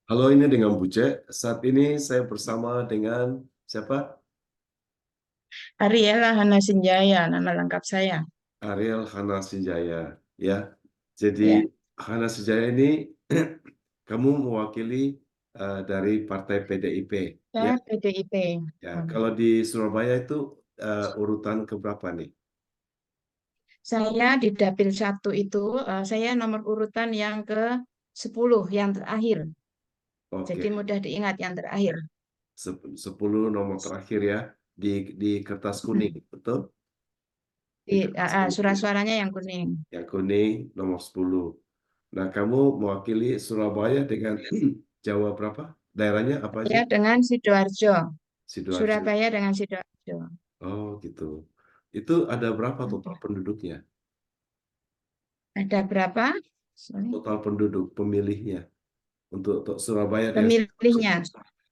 Halo, ini dengan Buce. Saat ini saya bersama dengan siapa? Ariela Hana Senjaya, nama lengkap saya. Ariel Hana Sinjaya. Ya, jadi Ya, Hana Sinjaya ini kamu mewakili dari Partai PDIP. Ya, saya PDIP. ya. Hmm. Kalau di Surabaya itu urutan keberapa nih? Saya di Dapil 1 itu, saya nomor urutan yang ke-10, yang terakhir. Oke, Jadi mudah diingat yang terakhir. 10 nomor terakhir ya di kertas kuning, Hmm. betul? Di kertas kuning Surat ya. suaranya yang kuning. Yang kuning nomor 10. Nah, kamu mewakili Surabaya dengan Jawa berapa? Daerahnya apa aja? Saya dengan Sidoarjo. Sidoarjo. Surabaya dengan Sidoarjo. Oh, gitu. Itu ada berapa total penduduknya? Ada berapa? Sorry. Total penduduk pemilihnya untuk Surabaya dan Pemilihnya.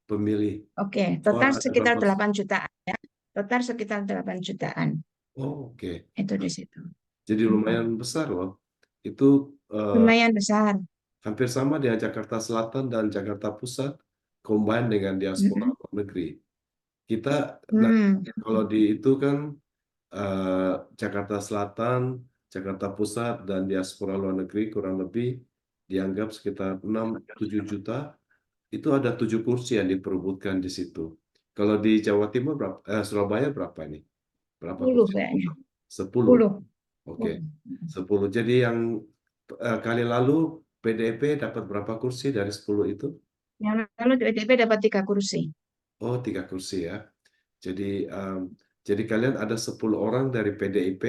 pemilih Oke, luar total ada sekitar berapa? 8 jutaan ya. Total sekitar 8 jutaan. Oh, oke. Itu di situ. Jadi Mm-mm. lumayan besar loh. Itu eh, Lumayan besar. hampir sama dengan Jakarta Selatan dan Jakarta Pusat combine dengan diaspora Mm-mm. luar negeri. Kita, nah, Hmm. kalau di itu kan eh, Jakarta Selatan, Jakarta Pusat, dan diaspora luar negeri kurang lebih dianggap sekitar 6-7 juta. Itu ada 7 kursi yang diperebutkan di situ. Kalau di Jawa Timur berapa, Surabaya berapa nih? Berapa 10 kursi? kayaknya. 10. 10. Oke, 10. Jadi yang kali lalu PDIP dapat berapa kursi dari 10 itu? Yang lalu PDIP dapat 3 kursi. Oh, 3 kursi ya. Jadi em, jadi kalian ada 10 orang dari PDIP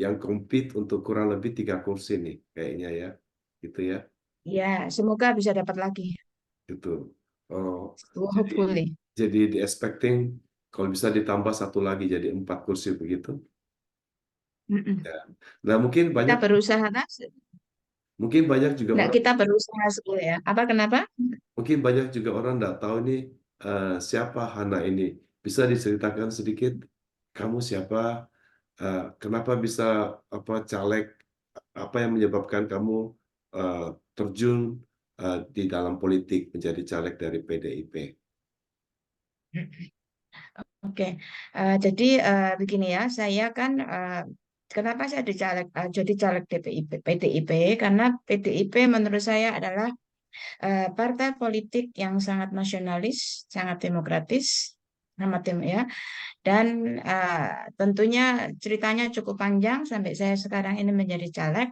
yang compete untuk kurang lebih 3 kursi nih, kayaknya ya. Gitu ya. Ya, semoga bisa dapat lagi. Gitu. Oh, jadi Hopefully. di expecting kalau bisa ditambah satu lagi jadi 4 kursi begitu. Mm-mm. Ya. Nah, Kita berusaha, Nas. mungkin banyak juga Nggak, orang kita berusaha sekali ya. Apa kenapa? mungkin banyak juga orang nggak tahu nih siapa Hana ini. Bisa diceritakan sedikit kamu siapa? Kenapa bisa apa caleg? Apa yang menyebabkan kamu eh, terjun di dalam politik menjadi caleg dari PDIP? Oke. Jadi begini ya, saya kan kenapa saya jadi caleg DPIP, PDIP? Karena PDIP menurut saya adalah partai politik yang sangat nasionalis, sangat demokratis, sama tim ya. Dan tentunya ceritanya cukup panjang sampai saya sekarang ini menjadi caleg.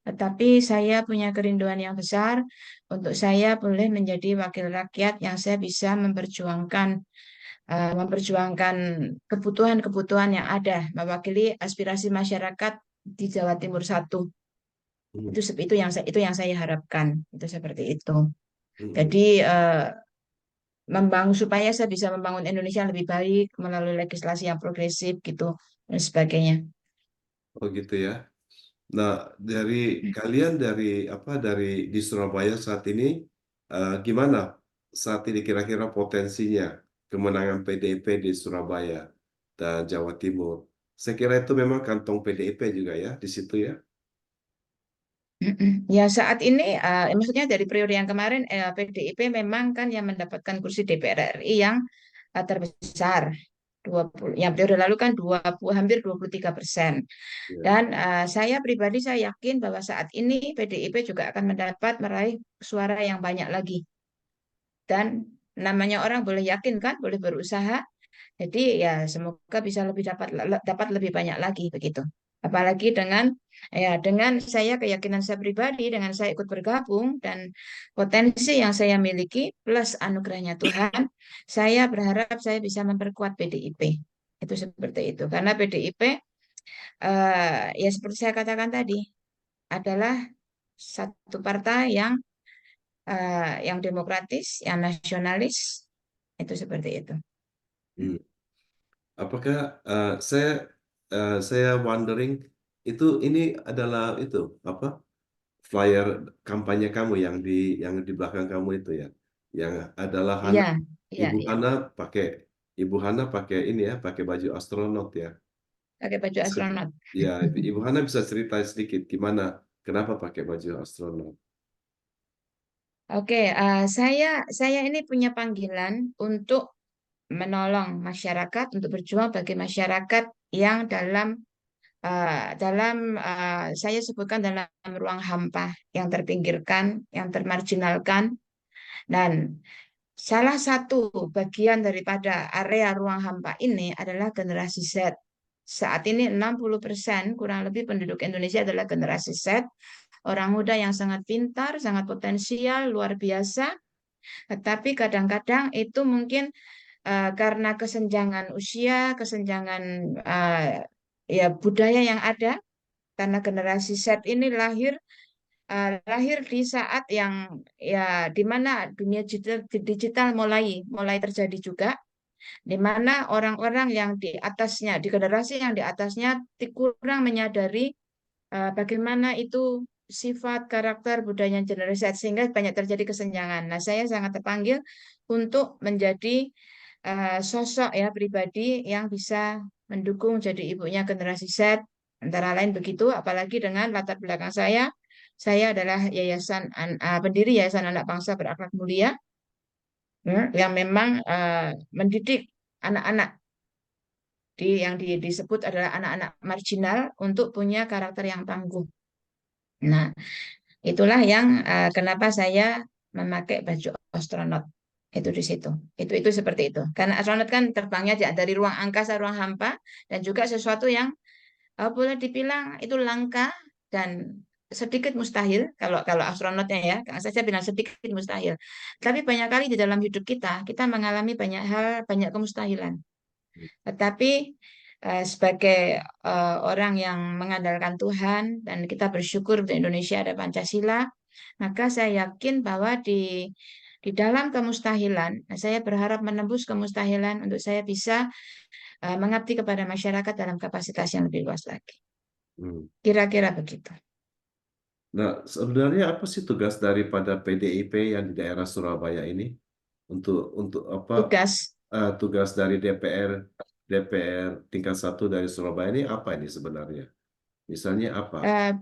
Tetapi saya punya kerinduan yang besar untuk saya boleh menjadi wakil rakyat yang saya bisa memperjuangkan kebutuhan-kebutuhan yang ada, mewakili aspirasi masyarakat di Jawa Timur 1. Hmm, Itu yang saya harapkan. Itu seperti itu. hmm. Jadi supaya saya bisa membangun Indonesia lebih baik melalui legislasi yang progresif gitu dan sebagainya. Oh gitu ya. Nah, dari kalian dari apa dari di Surabaya saat ini gimana saat ini kira-kira potensinya kemenangan PDIP di Surabaya dan Jawa Timur? Saya kira itu memang kantong PDIP juga ya di situ ya. Mm-mm. Ya saat ini, maksudnya dari periode yang kemarin, PDIP memang kan yang mendapatkan kursi DPR RI yang terbesar. 20, yang periode lalu kan 20, hampir 23%. Ya. Dan saya pribadi saya yakin bahwa saat ini PDIP juga akan meraih suara yang banyak lagi. Dan namanya orang boleh yakin kan, boleh berusaha. Jadi ya semoga bisa dapat lebih banyak lagi begitu. Apalagi dengan saya keyakinan saya pribadi dengan saya ikut bergabung dan potensi yang saya miliki plus anugerahnya Tuhan, saya berharap saya bisa memperkuat PDIP. Itu seperti itu. Karena PDIP ya seperti saya katakan tadi adalah satu partai yang demokratis, yang nasionalis, itu seperti itu. Hmm. Apakah saya wondering itu ini adalah itu apa flyer kampanye kamu yang di belakang kamu itu ya, yang adalah Iya, Hana, iya, Ibu iya. Hana pakai Ibu Hana pakai ini ya, pakai baju astronot ya. Pakai baju astronot. Ya, Ibu Hana bisa cerita sedikit gimana, kenapa pakai baju astronot? Oke, saya ini punya panggilan untuk menolong masyarakat, untuk berjuang bagi masyarakat yang saya sebutkan dalam ruang hampa, yang terpinggirkan, yang termarginalkan, dan salah satu bagian daripada area ruang hampa ini adalah generasi Z. Saat ini 60% kurang lebih penduduk Indonesia adalah generasi Z, orang muda yang sangat pintar, sangat potensial, luar biasa, tetapi kadang-kadang itu mungkin karena kesenjangan usia, kesenjangan ya budaya yang ada, karena generasi Z ini lahir di saat yang ya di mana dunia digital mulai mulai terjadi juga, di mana orang-orang yang di atasnya, di generasi yang di atasnya kurang menyadari bagaimana itu sifat karakter budaya generasi Z, sehingga banyak terjadi kesenjangan. Nah, saya sangat terpanggil untuk menjadi sosok ya pribadi yang bisa mendukung jadi ibunya generasi Z, antara lain begitu, apalagi dengan latar belakang saya adalah pendiri Yayasan Anak Bangsa Berakhlak Mulia, ya, yang memang mendidik anak-anak disebut adalah anak-anak marginal untuk punya karakter yang tangguh. Nah, itulah yang kenapa saya memakai baju astronot. Itu di situ. Itu seperti itu. Karena astronot kan terbangnya dari ruang angkasa, ruang hampa, dan juga sesuatu yang boleh dibilang itu langka dan sedikit mustahil kalau kalau astronotnya ya. Saya bilang sedikit mustahil. Tapi banyak kali di dalam hidup kita mengalami banyak hal, banyak kemustahilan. Tetapi sebagai orang yang mengandalkan Tuhan dan kita bersyukur di Indonesia ada Pancasila, maka saya yakin bahwa di dalam kemustahilan, nah, saya berharap menembus kemustahilan untuk saya bisa mengabdi kepada masyarakat dalam kapasitas yang lebih luas lagi. Hmm. Kira-kira begitu. Nah, sebenarnya apa sih tugas daripada PDIP yang di daerah Surabaya ini untuk apa Tugas tugas dari DPR tingkat satu dari Surabaya ini apa ini sebenarnya? Misalnya apa? eh,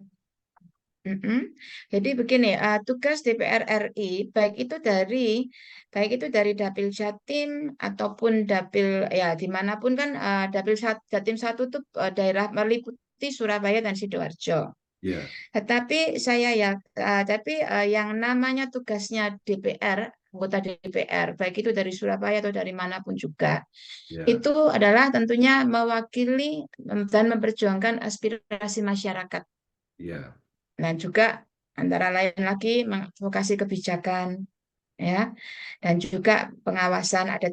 mm-mm. Jadi begini, tugas DPR RI baik itu dari Dapil Jatim ataupun Dapil ya dimanapun kan Jatim satu itu daerah meliputi Surabaya dan Sidoarjo. Ya, Tetapi saya ya, tapi yang namanya tugasnya DPR, anggota DPR, baik itu dari Surabaya atau dari manapun juga, ya, itu adalah tentunya mewakili dan memperjuangkan aspirasi masyarakat. ya, Nah, juga antara lain lagi mengadvokasi kebijakan, ya, dan juga pengawasan. Ada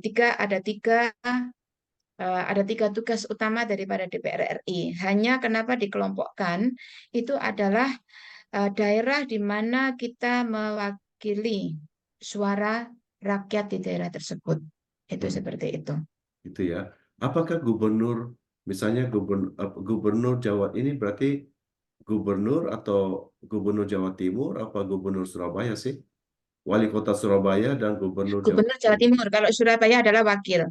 tiga tugas utama daripada DPR RI. Hanya kenapa dikelompokkan itu adalah daerah di mana kita mewakili suara rakyat di daerah tersebut. Itu hmm, seperti itu. itu ya. Apakah gubernur, misalnya gubernur Jawa ini berarti gubernur atau gubernur Jawa Timur apa gubernur Surabaya sih? Wali kota Surabaya dan gubernur Jawa Gubernur Jawa Timur. Timur, kalau Surabaya adalah wakil.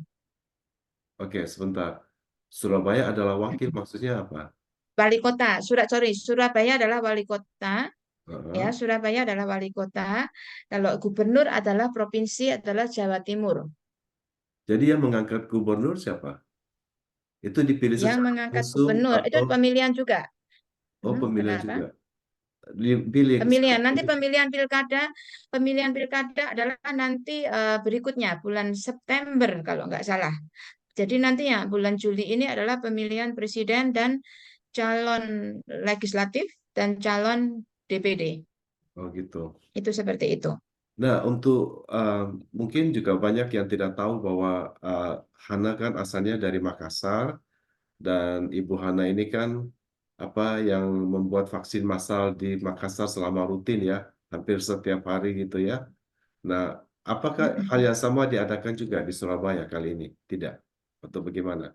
Oke, sebentar. Surabaya adalah wakil maksudnya apa? Wali kota, Surabaya adalah wali kota, ya, Heeh. Surabaya adalah wali kota. Kalau gubernur adalah provinsi adalah Jawa Timur. Jadi yang mengangkat gubernur siapa? Itu dipilih Yang secara mengangkat langsung gubernur itu atau pemilihan juga. pemilihan Kenapa? juga? Dipilih Pemilihan nanti pemilihan pilkada adalah nanti berikutnya bulan September kalau nggak salah. Jadi nanti ya bulan Juli ini adalah pemilihan presiden dan calon legislatif dan calon DPD. Oh gitu. Itu seperti itu. Nah, untuk mungkin juga banyak yang tidak tahu bahwa uh, Hana kan asalnya dari Makassar dan Ibu Hana ini kan apa yang membuat vaksin massal di Makassar selama rutin ya, hampir setiap hari gitu ya. Nah, apakah hal Mm-mm. yang sama diadakan juga di Surabaya kali ini? Tidak, atau bagaimana?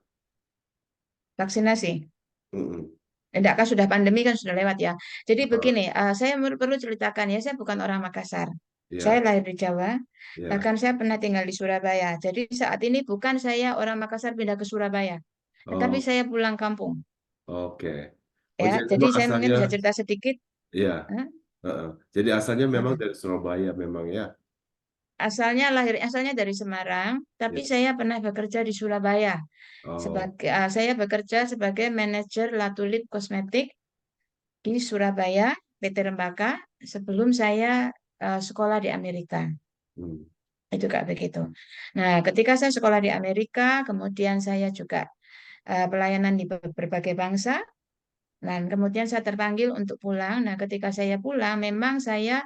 Vaksinasi. Mm-mm. Enggak kan sudah pandemi kan sudah lewat ya. Jadi Oh, begini, saya perlu ceritakan ya, saya bukan orang Makassar. Saya ya, lahir di Jawa, ya, bahkan saya pernah tinggal di Surabaya. Jadi saat ini bukan saya orang Makassar pindah ke Surabaya, tetapi oh, saya pulang kampung. oke. Oh, Ya, jadi jadi memang saya mungkin asalnya, bisa cerita sedikit. ya, Hah? Heeh. Jadi asalnya memang Mm-mm. dari Surabaya memang ya? Asalnya dari Semarang, tapi Ya. saya pernah bekerja di Surabaya. Oh. Saya bekerja sebagai manajer Latulit Kosmetik di Surabaya, PT Rempaka, sebelum saya sekolah di Amerika. Hmm. Itu Kak begitu. Nah, ketika saya sekolah di Amerika, kemudian saya juga pelayanan di berbagai bangsa, dan kemudian saya terpanggil untuk pulang. Nah, ketika saya pulang, memang saya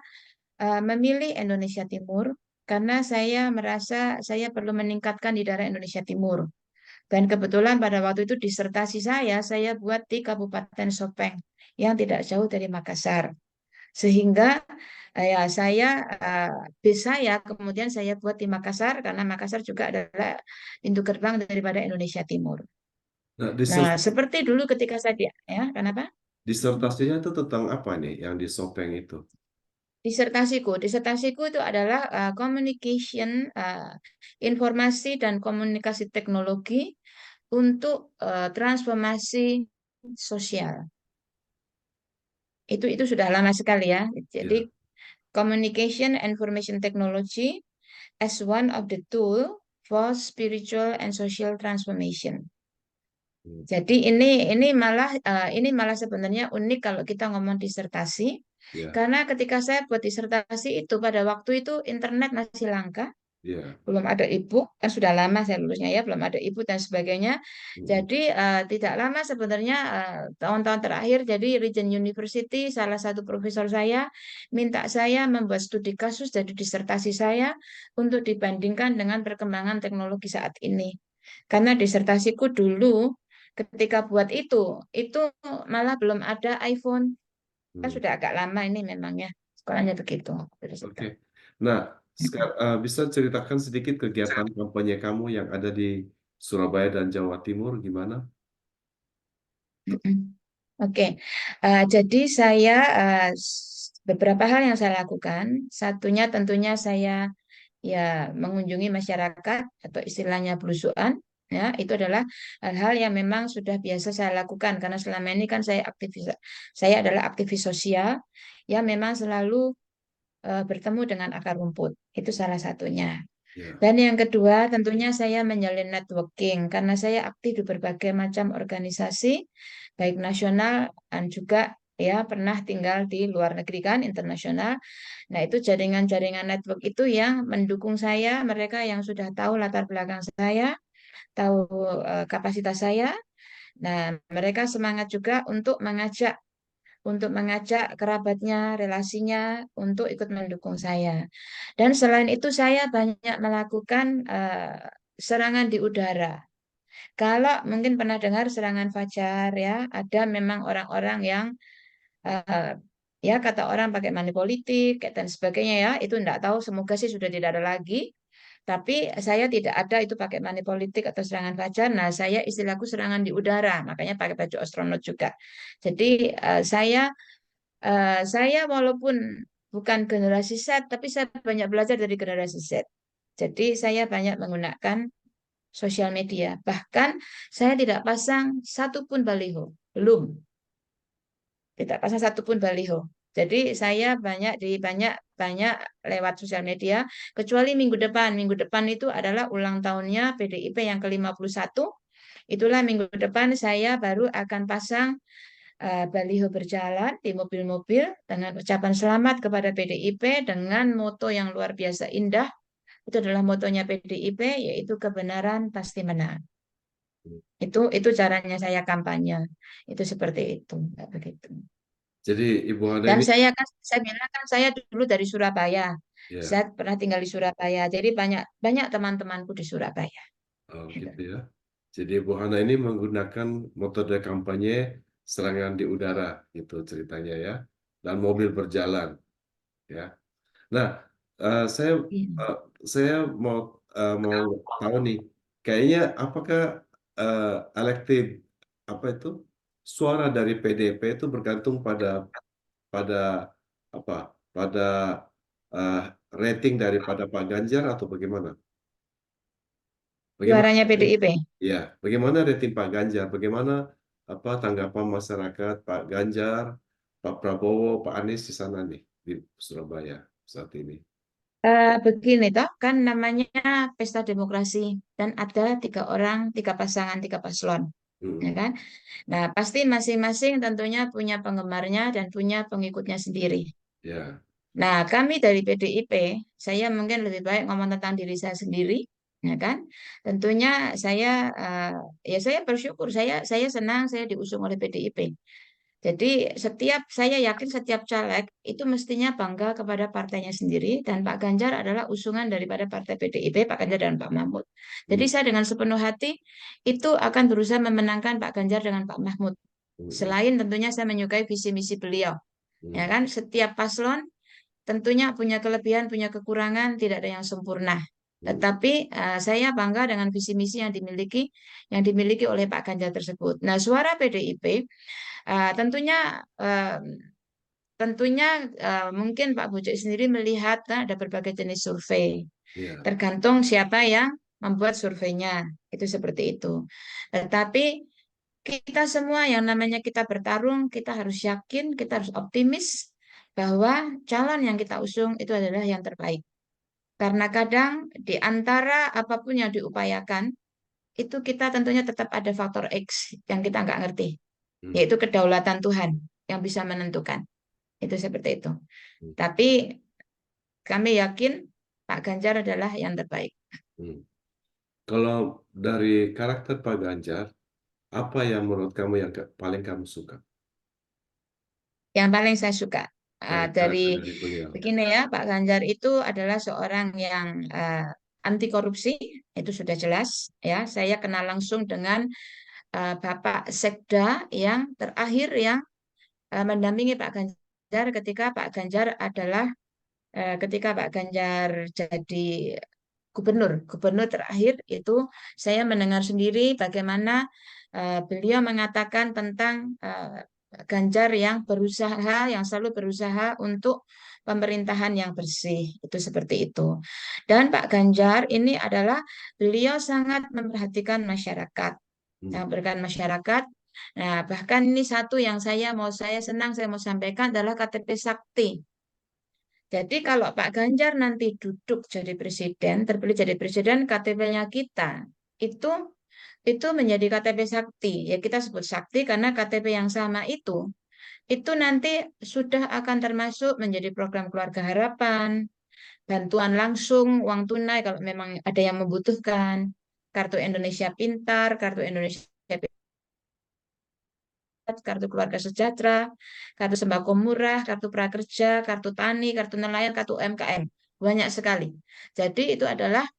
memilih Indonesia Timur karena saya merasa saya perlu meningkatkan di daerah Indonesia Timur. Dan kebetulan pada waktu itu disertasi saya buat di Kabupaten Sopeng yang tidak jauh dari Makassar. Sehingga ya saya bisa ya kemudian saya buat di Makassar karena Makassar juga adalah pintu gerbang daripada Indonesia Timur. Nah, Nah, seperti dulu ketika saya ya, kenapa? disertasinya itu tentang apa nih yang di Sopeng itu? Disertasiku itu adalah communication, informasi dan komunikasi teknologi untuk transformasi sosial. Itu sudah lama sekali ya. Jadi Ya. communication information technology as one of the tool for spiritual and social transformation. Hmm. Jadi ini malah sebenarnya unik kalau kita ngomong disertasi, Ya. karena ketika saya buat disertasi itu pada waktu itu internet masih langka, Ya. belum ada e-book, kan sudah lama saya lulusnya ya, belum ada e-book dan sebagainya. Hmm. Jadi tidak lama sebenarnya tahun-tahun terakhir, jadi Regent University salah satu profesor saya minta saya membuat studi kasus jadi disertasi saya untuk dibandingkan dengan perkembangan teknologi saat ini. Karena disertasiku dulu ketika buat itu malah belum ada iPhone. Kan Hmm. sudah agak lama ini memangnya. Sekolahnya begitu. Oke. Nah, bisa ceritakan sedikit kegiatan kampanye kamu yang ada di Surabaya dan Jawa Timur gimana? Mm-mm. Oke, jadi saya beberapa hal yang saya lakukan. Satunya tentunya saya ya mengunjungi masyarakat atau istilahnya belusuan. Ya, itu adalah hal-hal yang memang sudah biasa saya lakukan karena selama ini kan saya adalah aktivis sosial yang memang selalu bertemu dengan akar rumput. Itu salah satunya. Ya. Dan yang kedua, tentunya saya menjalin networking karena saya aktif di berbagai macam organisasi, baik nasional dan juga ya pernah tinggal di luar negeri kan, internasional. Nah, itu jaringan-jaringan network itu yang mendukung saya, mereka yang sudah tahu latar belakang saya, tahu kapasitas saya. Nah, mereka semangat juga untuk mengajak kerabatnya, relasinya untuk ikut mendukung saya. Dan selain itu saya banyak melakukan serangan di udara. Kalau mungkin pernah dengar serangan fajar ya, ada memang orang-orang yang eh, ya kata orang pakai money politik dan sebagainya ya, itu enggak tahu semoga sih sudah tidak ada lagi. Tapi saya tidak ada itu pakai money politik atau serangan fajar. Nah, saya istilahku serangan di udara, makanya pakai baju astronot juga. Jadi saya walaupun bukan generasi Z, tapi saya banyak belajar dari generasi Z. Jadi saya banyak menggunakan sosial media. Bahkan saya tidak pasang satupun baliho. Belum. Tidak pasang satupun baliho. Jadi saya banyak banyak lewat sosial media. Kecuali minggu depan. Minggu depan itu adalah ulang tahunnya PDIP yang ke-51. Itulah minggu depan saya baru akan pasang baliho berjalan di mobil-mobil dengan ucapan selamat kepada PDIP dengan moto yang luar biasa indah. Itu adalah motonya PDIP, yaitu kebenaran pasti menang. Itu caranya saya kampanye. Itu seperti itu, Mbak, begitu. Jadi Ibu Hana Dan ini saya bilang kan saya dulu dari Surabaya. ya, Saya pernah tinggal di Surabaya. Jadi banyak banyak teman-temanku di Surabaya. oh, Gitu. gitu ya. Jadi Ibu Hana ini menggunakan metode kampanye serangan di udara gitu ceritanya ya. Dan mobil berjalan ya. Nah, eh, saya Iya. eh, saya mau tahu nih, kayaknya apakah eh, elektif apa itu suara dari PDP itu bergantung pada pada apa? Pada eh, rating daripada Pak Ganjar atau bagaimana? Bagaimana? Suaranya PDIP. Ya, bagaimana rating Pak Ganjar? Bagaimana apa tanggapan masyarakat Pak Ganjar, Pak Prabowo, Pak Anies di sana nih? di Surabaya saat ini? Begini toh, kan namanya pesta demokrasi dan ada tiga orang, tiga pasangan, tiga paslon, ya Mm-mm. kan? Nah, pasti masing-masing tentunya punya penggemarnya dan punya pengikutnya sendiri. Ya. Nah, kami dari PDIP, saya mungkin lebih baik ngomong tentang diri saya sendiri, ya kan? Tentunya saya, ya saya bersyukur, saya senang saya diusung oleh PDIP. Jadi saya yakin setiap caleg itu mestinya bangga kepada partainya sendiri dan Pak Ganjar adalah usungan daripada partai PDIP, Pak Ganjar dan Pak Mahfud. Jadi Mm. saya dengan sepenuh hati itu akan berusaha memenangkan Pak Ganjar dengan Pak Mahfud. Mm-mm. Selain tentunya saya menyukai visi misi beliau, ya Mm. kan? Setiap paslon tentunya punya kelebihan, punya kekurangan, tidak ada yang sempurna. Mm. Tetapi saya bangga dengan visi misi yang dimiliki oleh Pak Ganjar tersebut. Nah, suara PDIP tentunya eh, tentunya mungkin Pak Bujek sendiri melihat ada berbagai jenis survei. Ya. Tergantung siapa yang membuat surveinya. Itu seperti itu. Tetapi kita semua yang namanya kita bertarung, kita harus yakin, kita harus optimis bahwa calon yang kita usung itu adalah yang terbaik. Karena kadang di antara apapun yang diupayakan, itu kita tentunya tetap ada faktor X yang kita nggak ngerti, Mm. yaitu kedaulatan Tuhan yang bisa menentukan. Itu seperti itu. Mm. Tapi kami yakin Pak Ganjar adalah yang terbaik. Mm. Kalau dari karakter Pak Ganjar, apa yang menurut kamu yang paling kamu suka Yang paling saya suka dari karakter dari dari beliau? begini ya, Pak Ganjar itu adalah seorang yang anti korupsi, itu sudah jelas ya. Saya kenal langsung dengan Bapak Sekda yang terakhir yang mendampingi Pak Ganjar ketika Pak Ganjar jadi gubernur. Gubernur terakhir itu saya mendengar sendiri bagaimana beliau mengatakan tentang Ganjar yang berusaha, yang selalu berusaha untuk pemerintahan yang bersih. Itu seperti itu. Dan Pak Ganjar ini adalah beliau sangat memperhatikan masyarakat. Hmm. Sangat memperhatikan masyarakat. Nah, bahkan ini satu yang saya mau sampaikan adalah KTP Sakti. Jadi kalau Pak Ganjar nanti duduk jadi presiden, terpilih jadi presiden, KTP-nya kita itu itu menjadi KTP sakti. Ya kita sebut sakti karena KTP yang sama itu nanti sudah akan termasuk menjadi program keluarga harapan, bantuan langsung, uang tunai kalau memang ada yang membutuhkan, kartu Indonesia Pintar, kartu Indonesia kartu keluarga sejahtera, kartu sembako murah, kartu prakerja, kartu tani, kartu nelayan, kartu UMKM. Banyak sekali. Jadi itu adalah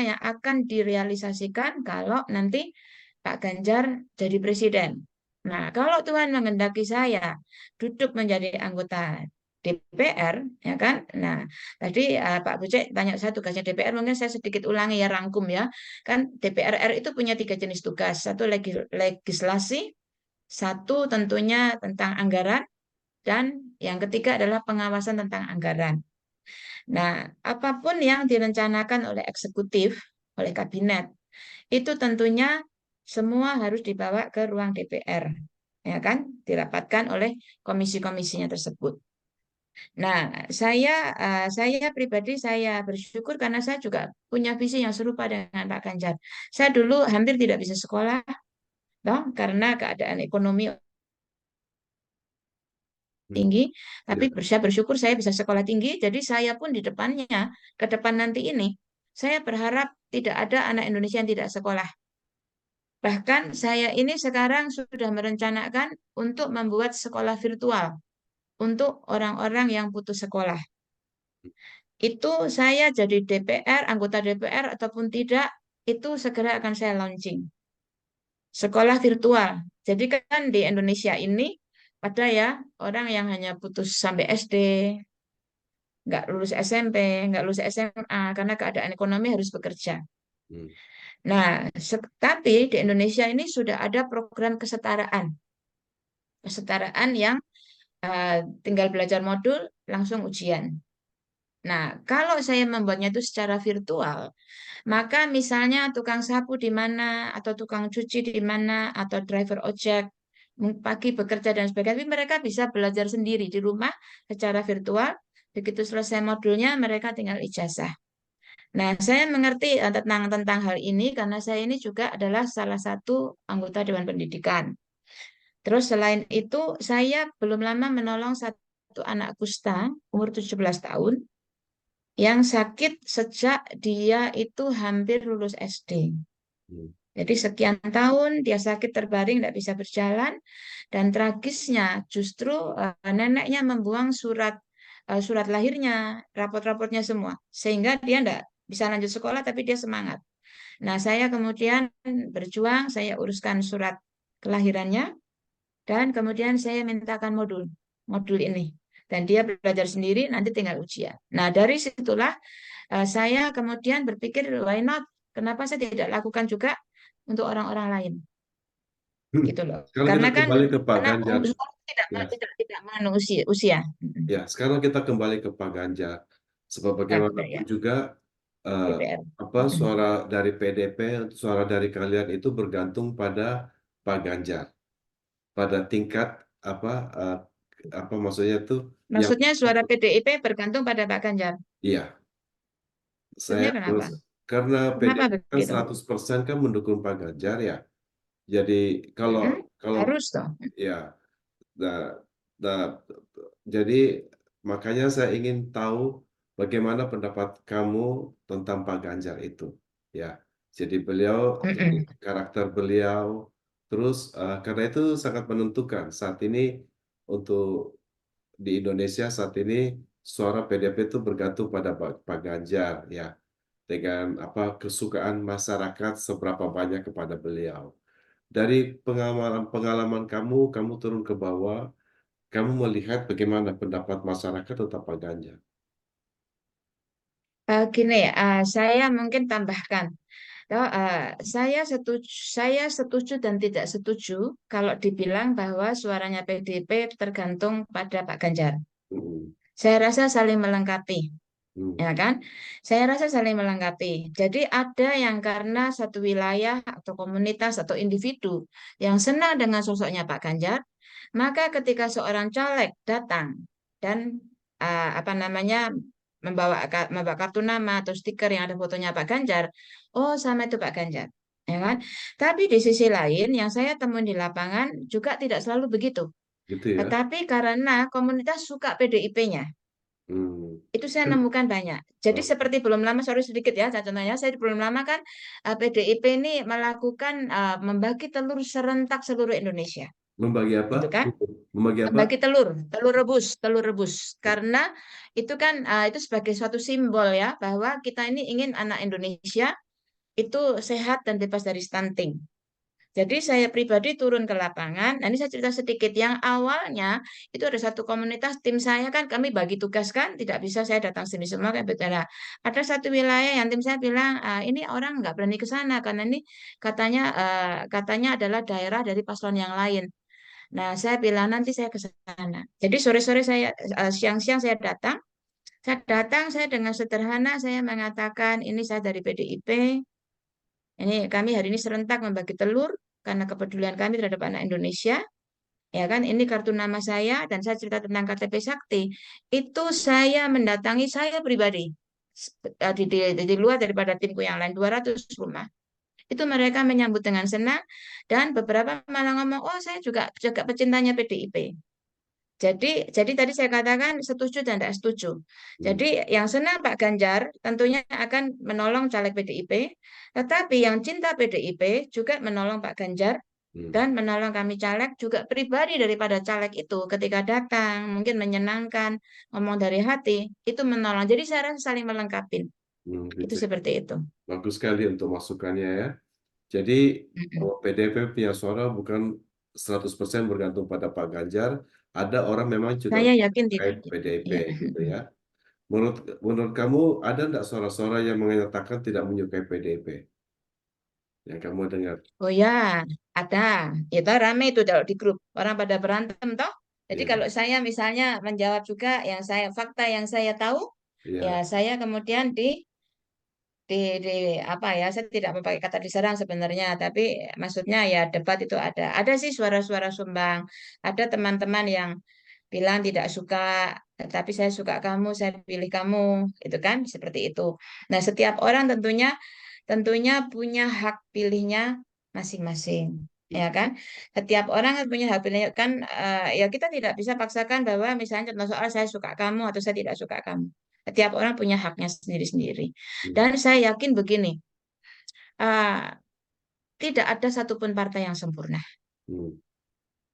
yang akan direalisasikan kalau nanti Pak Ganjar jadi presiden. Nah, kalau Tuhan menghendaki saya duduk menjadi anggota DPR, ya kan? Nah, tadi Pak Bucek tanya saya tugasnya DPR, mungkin saya sedikit ulangi ya, rangkum ya. Kan DPR RI itu punya tiga jenis tugas. Satu legislasi, satu tentunya tentang anggaran, dan yang ketiga adalah pengawasan tentang anggaran. Nah, apapun yang direncanakan oleh eksekutif, oleh kabinet, itu tentunya semua harus dibawa ke ruang DPR, ya kan? Dirapatkan oleh komisi-komisinya tersebut. Nah, saya pribadi saya bersyukur karena saya juga punya visi yang serupa dengan Pak Ganjar. Saya dulu hampir tidak bisa sekolah, toh, karena keadaan ekonomi Hmm. tinggi, tapi Ya. saya bersyukur saya bisa sekolah tinggi, jadi saya pun di depannya, ke depan nanti ini, saya berharap tidak ada anak Indonesia yang tidak sekolah. Bahkan saya ini sekarang sudah merencanakan untuk membuat sekolah virtual untuk orang-orang yang putus sekolah. Itu saya jadi DPR, anggota DPR ataupun tidak, itu segera akan saya launching. Sekolah virtual. Jadi kan di Indonesia ini ada ya orang yang hanya putus sampai SD, nggak lulus SMP, nggak lulus SMA karena keadaan ekonomi harus bekerja. Hmm. Nah, tapi di Indonesia ini sudah ada program kesetaraan. Kesetaraan yang tinggal belajar modul, langsung ujian. Nah, kalau saya membuatnya itu secara virtual, maka misalnya tukang sapu di mana, atau tukang cuci di mana, atau driver ojek, pagi bekerja dan sebagainya, tapi mereka bisa belajar sendiri di rumah secara virtual. Begitu selesai modulnya, mereka tinggal ijazah. Nah, saya mengerti tentang hal ini karena saya ini juga adalah salah satu anggota Dewan Pendidikan. Terus selain itu, saya belum lama menolong satu anak kusta umur 17 tahun yang sakit sejak dia itu hampir lulus SD. Hmm. Jadi sekian tahun dia sakit terbaring, tidak bisa berjalan, dan tragisnya justru neneknya membuang surat lahirnya, raport-rapotnya semua, sehingga dia tidak bisa lanjut sekolah, tapi dia semangat. Nah, saya kemudian berjuang, saya uruskan surat kelahirannya, dan kemudian saya mintakan modul ini, dan dia belajar sendiri, nanti tinggal ujian. Nah, dari situlah saya kemudian berpikir, why not? Kenapa saya tidak lakukan juga untuk orang-orang lain? Gitu loh. Sekarang Karena kita kan kembali ke Pak karena Ganjar. tidak Ya, tidak mengenai usia. ya. Sekarang kita kembali ke Pak Ganjar. Sebab Ya, benar bagaimanapun ya. juga eh, DPR. apa suara dari PDP, suara dari kalian itu bergantung pada Pak Ganjar, pada tingkat apa eh, apa maksudnya tuh yang Maksudnya suara PDIP bergantung pada Pak Ganjar. iya. Saya Maksudnya kenapa? terus karena Kenapa PDP kan begitu? 100% kan mendukung Pak Ganjar ya. Jadi kalau Mm-mm. kalau Harus toh. ya, nah, nah, jadi makanya saya ingin tahu bagaimana pendapat kamu tentang Pak Ganjar itu. Ya, jadi beliau, jadi Mm-mm. karakter beliau, terus karena itu sangat menentukan saat ini untuk di Indonesia saat ini suara PDP itu bergantung pada Pak Ganjar ya, dengan apa kesukaan masyarakat seberapa banyak kepada beliau. Dari pengalaman kamu turun ke bawah, kamu melihat bagaimana pendapat masyarakat tentang Pak Ganjar. Gini, saya mungkin tambahkan. Toh, saya setuju dan tidak setuju kalau dibilang bahwa suaranya PDIP tergantung pada Pak Ganjar. Hmm, Saya rasa saling melengkapi. hmm, Ya kan? Saya rasa saling melengkapi. Jadi ada yang karena satu wilayah atau komunitas atau individu yang senang dengan sosoknya Pak Ganjar, maka ketika seorang caleg datang dan apa namanya membawa kartu nama atau stiker yang ada fotonya Pak Ganjar, oh sama itu Pak Ganjar. Ya kan? Tapi di sisi lain yang saya temui di lapangan juga tidak selalu begitu. gitu ya. Tetapi karena komunitas suka PDIP-nya, Hmm. itu saya Kan, nemukan banyak. Jadi oh, seperti belum lama, sorry sedikit ya, contohnya saya belum lama kan PDIP ini melakukan membagi telur serentak seluruh Indonesia, membagi apa? gitu kan? Membagi apa? Membagi telur, telur rebus, karena itu kan itu sebagai suatu simbol ya bahwa kita ini ingin anak Indonesia itu sehat dan bebas dari stunting. Jadi saya pribadi turun ke lapangan. Nah, ini saya cerita sedikit. Yang awalnya itu ada satu komunitas tim saya kan kami bagi tugas kan, tidak bisa saya datang sini semua kayak betul. Nah, ada satu wilayah yang tim saya bilang ini orang nggak berani ke sana karena ini katanya adalah daerah dari paslon yang lain. Nah, saya bilang nanti saya ke sana. Jadi sore-sore siang-siang saya datang. Saya dengan sederhana saya mengatakan ini saya dari PDIP. Ini kami hari ini serentak membagi telur karena kepedulian kami terhadap anak Indonesia. Ya kan, ini kartu nama saya dan saya cerita tentang KTP Sakti. Itu saya mendatangi saya pribadi di luar daripada timku yang lain 200 rumah. Itu mereka menyambut dengan senang dan beberapa malah ngomong, oh saya juga pecintanya PDIP. Jadi tadi saya katakan setuju dan tidak setuju. Hmm, Jadi yang senang Pak Ganjar tentunya akan menolong caleg PDIP, tetapi yang cinta PDIP juga menolong Pak Ganjar hmm, dan menolong kami caleg juga pribadi daripada caleg itu ketika datang mungkin menyenangkan, ngomong dari hati, itu menolong. Jadi saya rasa saling melengkapi. Itu gitu. seperti itu. Bagus sekali untuk masukannya ya. Jadi Mm-mm. bahwa PDP punya suara bukan 100% bergantung pada Pak Ganjar. Ada orang memang juga Saya yakin terkait tidak. PDIP Ya. gitu ya. Menurut menurut kamu ada nggak suara-suara yang menyatakan tidak menyukai PDIP yang kamu dengar? Oh ya, ada. Itu rame itu kalau di grup orang pada berantem toh. Jadi Ya, kalau saya misalnya menjawab juga yang fakta yang saya tahu, ya ya. saya kemudian di apa ya, saya tidak mau pakai kata diserang sebenarnya, tapi maksudnya ya debat itu ada sih suara-suara sumbang, ada teman-teman yang bilang tidak suka, tapi saya suka kamu, saya pilih kamu, itu kan seperti itu. Nah, setiap orang tentunya tentunya punya hak pilihnya masing-masing, ya kan? Setiap orang kan punya hak pilihnya kan, ya kita tidak bisa paksakan bahwa misalnya contoh soal saya suka kamu atau saya tidak suka kamu. Setiap orang punya haknya sendiri-sendiri. Hmm. Dan saya yakin begini, eh, tidak ada satupun partai yang sempurna Hmm.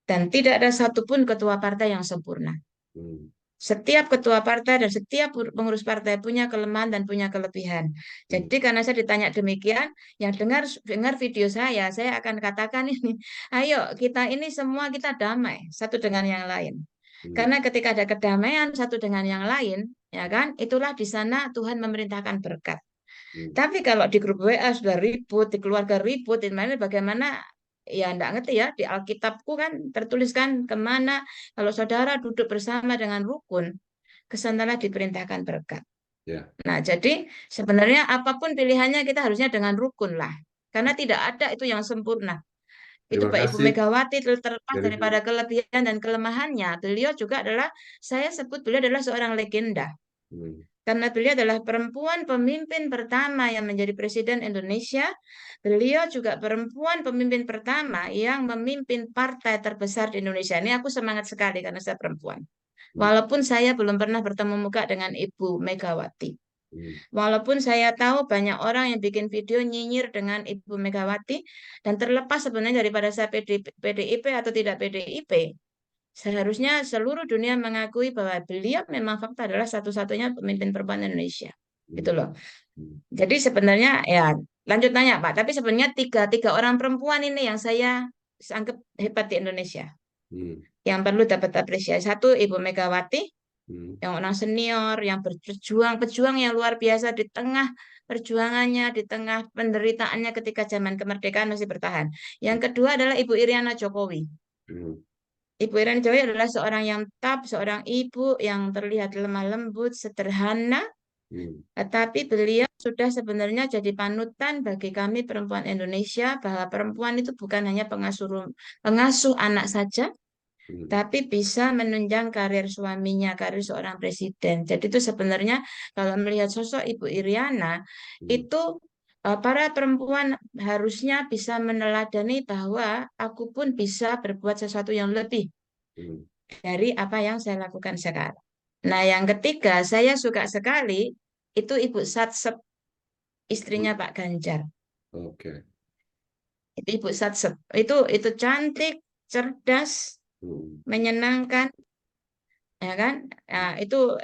dan tidak ada satupun ketua partai yang sempurna. Hmm. Setiap ketua partai dan setiap pengurus partai punya kelemahan dan punya kelebihan. Hmm. Jadi karena saya ditanya demikian, yang dengar dengar video saya akan katakan ini, ayo kita ini semua kita damai satu dengan yang lain. Hmm. Karena ketika ada kedamaian satu dengan yang lain, ya kan, itulah di sana Tuhan memerintahkan berkat. Hmm. Tapi kalau di grup WA sudah ribut, di keluarga ribut, di mana bagaimana ya enggak ngerti ya di Alkitabku kan tertuliskan kemana kalau saudara duduk bersama dengan rukun, kesanalah diperintahkan berkat. Ya, Nah, jadi sebenarnya apapun pilihannya kita harusnya dengan rukun lah. Karena tidak ada itu yang sempurna. Itu terima Pak Ibu kasih Megawati terlepas dari daripada kelebihan dan kelemahannya. Beliau juga adalah, saya sebut beliau adalah seorang legenda. hmm. Karena beliau adalah perempuan pemimpin pertama yang menjadi presiden Indonesia. Beliau juga perempuan pemimpin pertama yang memimpin partai terbesar di Indonesia. Ini aku semangat sekali karena saya perempuan. Hmm. Walaupun saya belum pernah bertemu muka dengan Ibu Megawati. Hmm. Walaupun saya tahu banyak orang yang bikin video nyinyir dengan Ibu Megawati. Dan terlepas sebenarnya daripada saya PDIP atau tidak PDIP. Seharusnya seluruh dunia mengakui bahwa beliau memang fakta adalah satu-satunya pemimpin perempuan Indonesia. Gitu Hmm. loh. Hmm. Jadi sebenarnya ya lanjut tanya Pak, tapi sebenarnya tiga orang perempuan ini yang saya anggap hebat di Indonesia. Hmm. Yang perlu dapat apresiasi. Satu, Ibu Megawati, Hmm. yang orang senior, yang berjuang, pejuang yang luar biasa di tengah perjuangannya, di tengah penderitaannya ketika zaman kemerdekaan masih bertahan. Yang kedua adalah Ibu Iriana Jokowi. Hmm. Ibu Iriana Jokowi adalah seorang yang seorang ibu yang terlihat lemah lembut, sederhana, Hmm. tetapi beliau sudah sebenarnya jadi panutan bagi kami perempuan Indonesia bahwa perempuan itu bukan hanya pengasuh anak saja, Hmm. tapi bisa menunjang karir suaminya, karir seorang presiden. Jadi itu sebenarnya kalau melihat sosok Ibu Iriana, Hmm. itu para perempuan harusnya bisa meneladani bahwa aku pun bisa berbuat sesuatu yang lebih Hmm. dari apa yang saya lakukan sekarang. Nah, yang ketiga, saya suka sekali itu Ibu Satsep, istrinya Pak Ganjar. Oke. Itu Ibu Satsep. Itu cantik, cerdas, Hmm. menyenangkan, ya kan? Nah, itu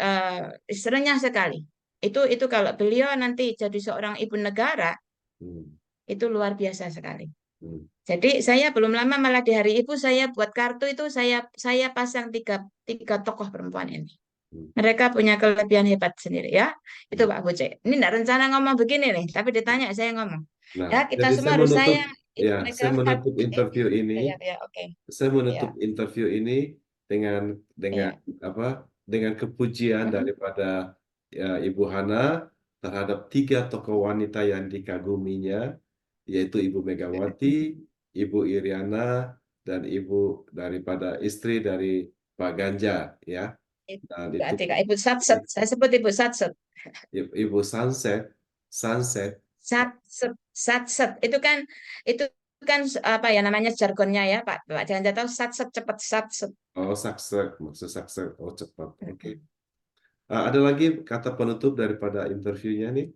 renyah sekali. Itu kalau beliau nanti jadi seorang ibu negara, Hmm. itu luar biasa sekali. Hmm. Jadi saya belum lama malah di hari ibu saya buat kartu itu saya pasang tiga tokoh perempuan ini. Hmm. Mereka punya kelebihan hebat sendiri ya. Itu Hmm. Pak Buce. Ini tidak rencana ngomong begini nih, tapi ditanya saya ngomong. Nah, Ya, kita jadi semua saya harus menutup, sayang ya, Ibu saya menutup Megawati. interview ini. Ya, ya, ya, oke. Saya Ya, menutup interview ini dengan dengan ya. apa? Dengan kepujian Mhm. daripada ya, Ibu Hana terhadap tiga tokoh wanita yang dikaguminya, yaitu Ibu Megawati, Ibu Iriana, dan Ibu daripada istri dari Pak Ganjar, ya. Dan Ibu itu Atika, Ibu Satset. Saya sebut Ibu Satset. Ibu Sunset, Sunset, Satset, Satset. Itu kan apa ya namanya jargonnya ya Pak. Pak jangan tahu satset cepat satset. oh Saksek, maksud Saksek, oh cepat, oke. Ada lagi kata penutup daripada interviewnya nih?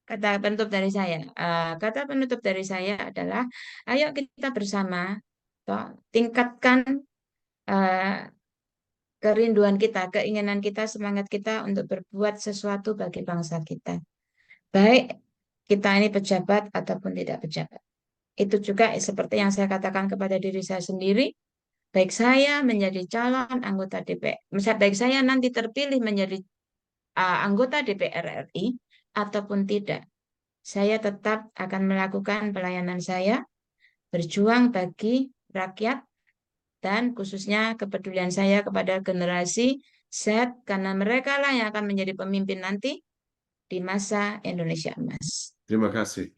Kata penutup dari saya, kata penutup dari saya adalah, ayo kita bersama toh, tingkatkan eh, kerinduan kita, keinginan kita, semangat kita untuk berbuat sesuatu bagi bangsa kita. Baik kita ini pejabat ataupun tidak pejabat. Itu juga seperti yang saya katakan kepada diri saya sendiri, baik saya menjadi calon anggota DPR, baik saya nanti terpilih menjadi anggota DPR RI ataupun tidak, saya tetap akan melakukan pelayanan saya, berjuang bagi rakyat, dan khususnya kepedulian saya kepada generasi Z, karena mereka lah yang akan menjadi pemimpin nanti, di masa Indonesia Emas. Terima kasih.